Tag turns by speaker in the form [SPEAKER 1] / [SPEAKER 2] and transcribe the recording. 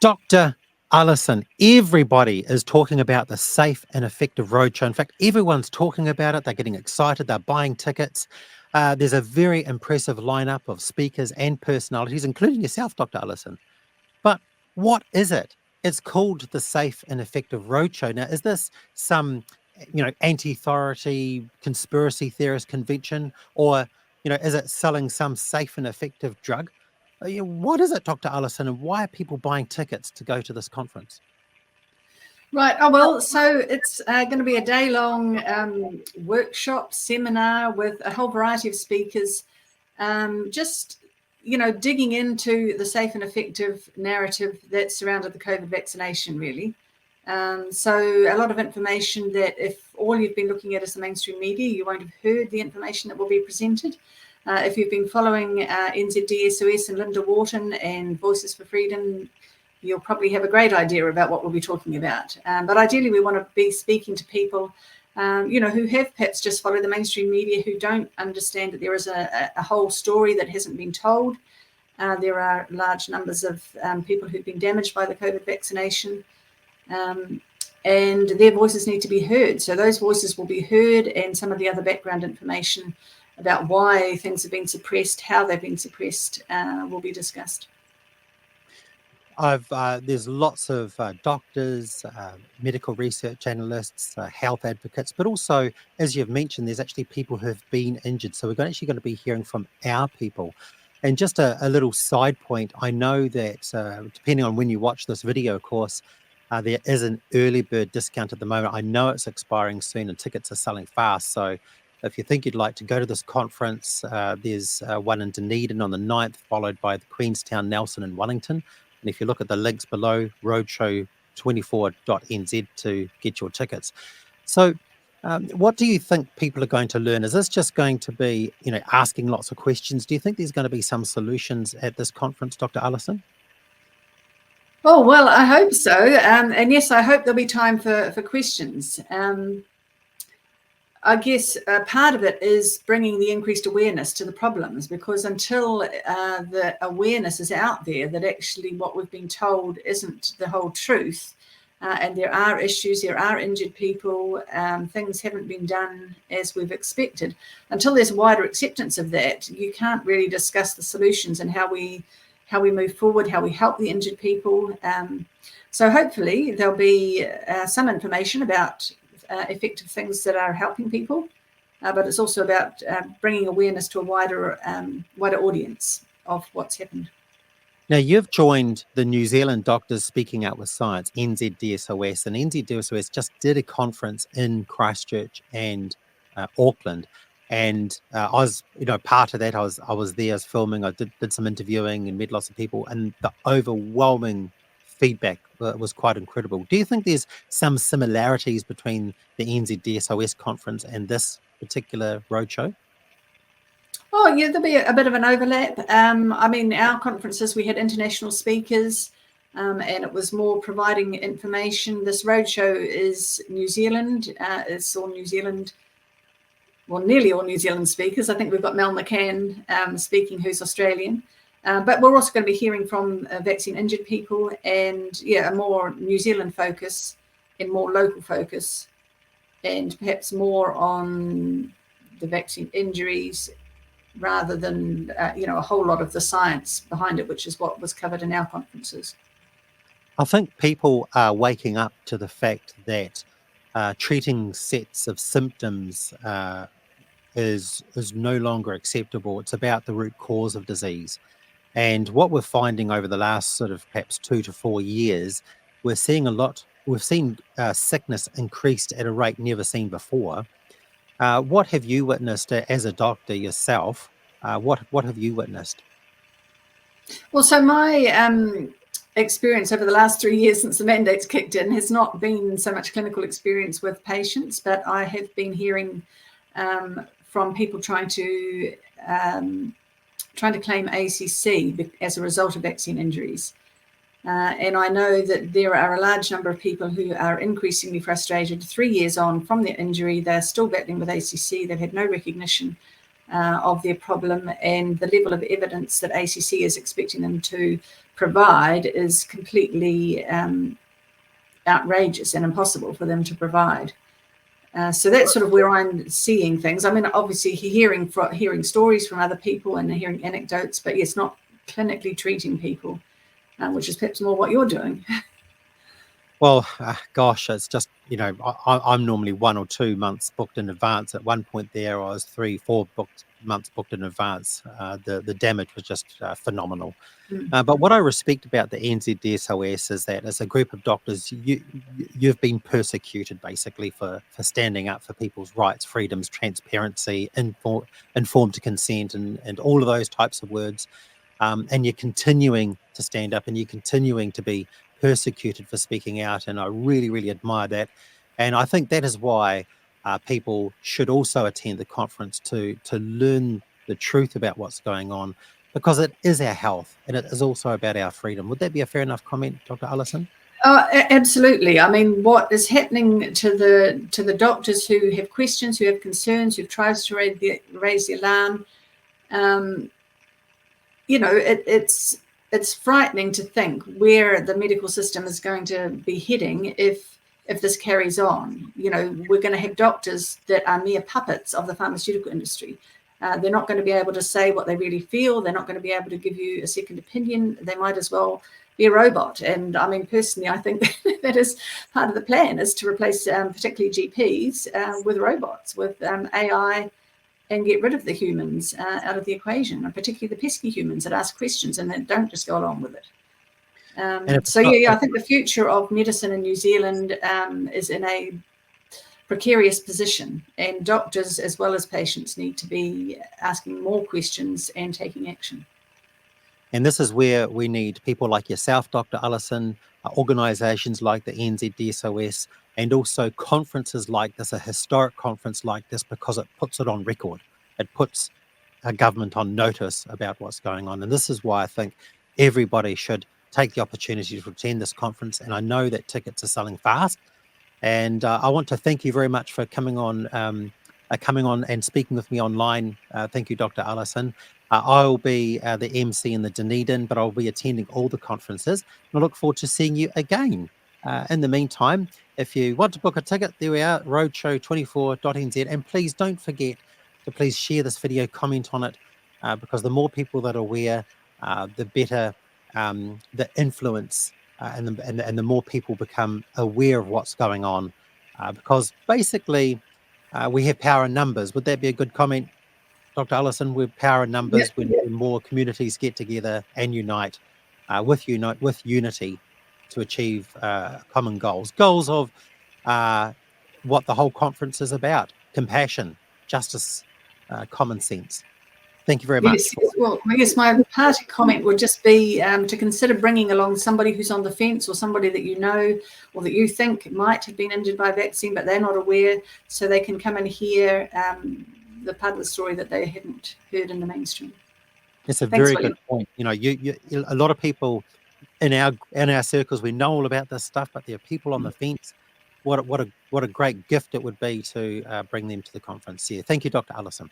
[SPEAKER 1] Dr. Alison, everybody is talking about the safe and effective roadshow. In fact, everyone's talking about it. They're getting excited. They're buying tickets. There's a very impressive lineup of speakers and personalities, including yourself, Dr. Alison. But what is it? It's called the Safe and Effective Roadshow. Now, is this some, anti-authority conspiracy theorist convention, or, is it selling some safe and effective drug? What is it, Dr. Allison, and why are people buying tickets to go to this conference?
[SPEAKER 2] Right. Oh, well, so it's going to be a day-long workshop, seminar with a whole variety of speakers, just, digging into the safe and effective narrative that surrounded the COVID vaccination, really. So a lot of information that if all you've been looking at is the mainstream media, you won't have heard the information that will be presented. If you've been following NZDSOS and Linda Wharton and Voices for Freedom, you'll probably have a great idea about what we'll be talking about. But ideally, we want to be speaking to people, who have perhaps just followed the mainstream media, who don't understand that there is a whole story that hasn't been told. There are large numbers of people who've been damaged by the COVID vaccination, and their voices need to be heard. So those voices will be heard, and some of the other background information about why things have been suppressed, how they've been suppressed, will be discussed.
[SPEAKER 1] There's lots of doctors, medical research analysts, health advocates, but also, as you've mentioned, there's actually people who have been injured. So we're actually going to be hearing from our people. And just a little side point, I know that depending on when you watch this video, of course, there is an early bird discount at the moment. I know it's expiring soon and tickets are selling fast. So if you think you'd like to go to this conference, there's one in Dunedin on the 9th, followed by the Queenstown, Nelson and Wellington. And if you look at the links below, roadshow24.nz to get your tickets. So what do you think people are going to learn? Is this just going to be, asking lots of questions? Do you think there's going to be some solutions at this conference, Dr. Allison?
[SPEAKER 2] Oh, well, I hope so. And yes, I hope there'll be time for questions. I guess part of it is bringing the increased awareness to the problems, because until the awareness is out there that actually what we've been told isn't the whole truth, and there are issues, there are injured people, things haven't been done as we've expected. Until there's wider acceptance of that, you can't really discuss the solutions and how we move forward, how we help the injured people. So hopefully there'll be some information about effective things that are helping people, but it's also about bringing awareness to a wider audience of what's happened.
[SPEAKER 1] Now, you've joined the New Zealand Doctors Speaking Out with Science, NZDSOS, and NZDSOS just did a conference in Christchurch and Auckland. And I was, part of that. I was there, I was filming, I did some interviewing and met lots of people, and the overwhelming feedback was quite incredible. Do you think there's some similarities between the NZDSOS conference and this particular roadshow?
[SPEAKER 2] Oh, yeah, there'll be a bit of an overlap. Our conferences, we had international speakers, and it was more providing information. This roadshow is New Zealand. It's all New Zealand, well, nearly all New Zealand speakers. I think we've got Mel McCann speaking, who's Australian. But we're also going to be hearing from vaccine injured people, and a more New Zealand focus and more local focus, and perhaps more on the vaccine injuries rather than, a whole lot of the science behind it, which is what was covered in our conferences.
[SPEAKER 1] I think people are waking up to the fact that treating sets of symptoms is no longer acceptable. It's about the root cause of disease. And what we're finding over the last sort of perhaps 2 to 4 years, we've seen sickness increased at a rate never seen before. What have you witnessed as a doctor yourself? What have you witnessed?
[SPEAKER 2] Well, so my experience over the last 3 years since the mandates kicked in has not been so much clinical experience with patients, but I have been hearing from people trying to claim ACC as a result of vaccine injuries. And I know that there are a large number of people who are increasingly frustrated. 3 years on from their injury, they're still battling with ACC. They've had no recognition of their problem, and the level of evidence that ACC is expecting them to provide is completely outrageous and impossible for them to provide. So that's sort of where I'm seeing things. I mean, obviously hearing stories from other people and hearing anecdotes, but yes, not clinically treating people, which is perhaps more what you're doing.
[SPEAKER 1] Well, gosh, it's just, I'm normally 1 or 2 months booked in advance. At one point there, I was 3, 4 months booked in advance. The damage was just phenomenal. But what I respect about the NZDSOS is that as a group of doctors, you've been persecuted basically for standing up for people's rights, freedoms, transparency, informed consent, and all of those types of words. And you're continuing to stand up, and you're continuing to be persecuted for speaking out. And I really, really admire that. And I think that is why people should also attend the conference to learn the truth about what's going on, because it is our health and it is also about our freedom. Would that be a fair enough comment, Dr. Alison?
[SPEAKER 2] Absolutely. I mean, what is happening to the doctors who have questions, who have concerns, who've tried to raise the alarm, it's frightening to think where the medical system is going to be heading if this carries on. We're going to have doctors that are mere puppets of the pharmaceutical industry. They're not going to be able to say what they really feel. They're not going to be able to give you a second opinion. They might as well be a robot. And I mean, personally, I think that is part of the plan, is to replace particularly GPs with robots, with AI, and get rid of the humans out of the equation, and particularly the pesky humans that ask questions and then don't just go along with it. I think the future of medicine in New Zealand is in a precarious position, and doctors as well as patients need to be asking more questions and taking action.
[SPEAKER 1] And this is where we need people like yourself, Dr. Alison, organisations like the NZDSOS, and also conferences like this, a historic conference like this, because it puts it on record. It puts a government on notice about what's going on. And this is why I think everybody should take the opportunity to attend this conference. And I know that tickets are selling fast. And I want to thank you very much for coming on and speaking with me online. Thank you, Dr. Alison. I'll be the MC in the Dunedin, but I'll be attending all the conferences. And I look forward to seeing you again. In the meantime, if you want to book a ticket, there we are, roadshow24.nz. And please don't forget to please share this video, comment on it, because the more people that are aware, the better the influence and the more people become aware of what's going on. Because basically, we have power in numbers. Would that be a good comment, Dr. Alison? We're power in numbers.
[SPEAKER 2] Yeah.
[SPEAKER 1] When more communities get together and unite with unity to achieve common goals of what the whole conference is about: compassion, justice, common sense. Thank you very much.
[SPEAKER 2] Yes. Well, I guess my parting comment would just be to consider bringing along somebody who's on the fence, or somebody that you know or that you think might have been injured by vaccine, but they're not aware, so they can come and hear the part of the story that they haven't heard in the mainstream.
[SPEAKER 1] It's a very good point. A lot of people in our circles, we know all about this stuff, but there are people on the fence. What a great gift it would be to bring them to the conference. Yeah, thank you, Dr. Alison.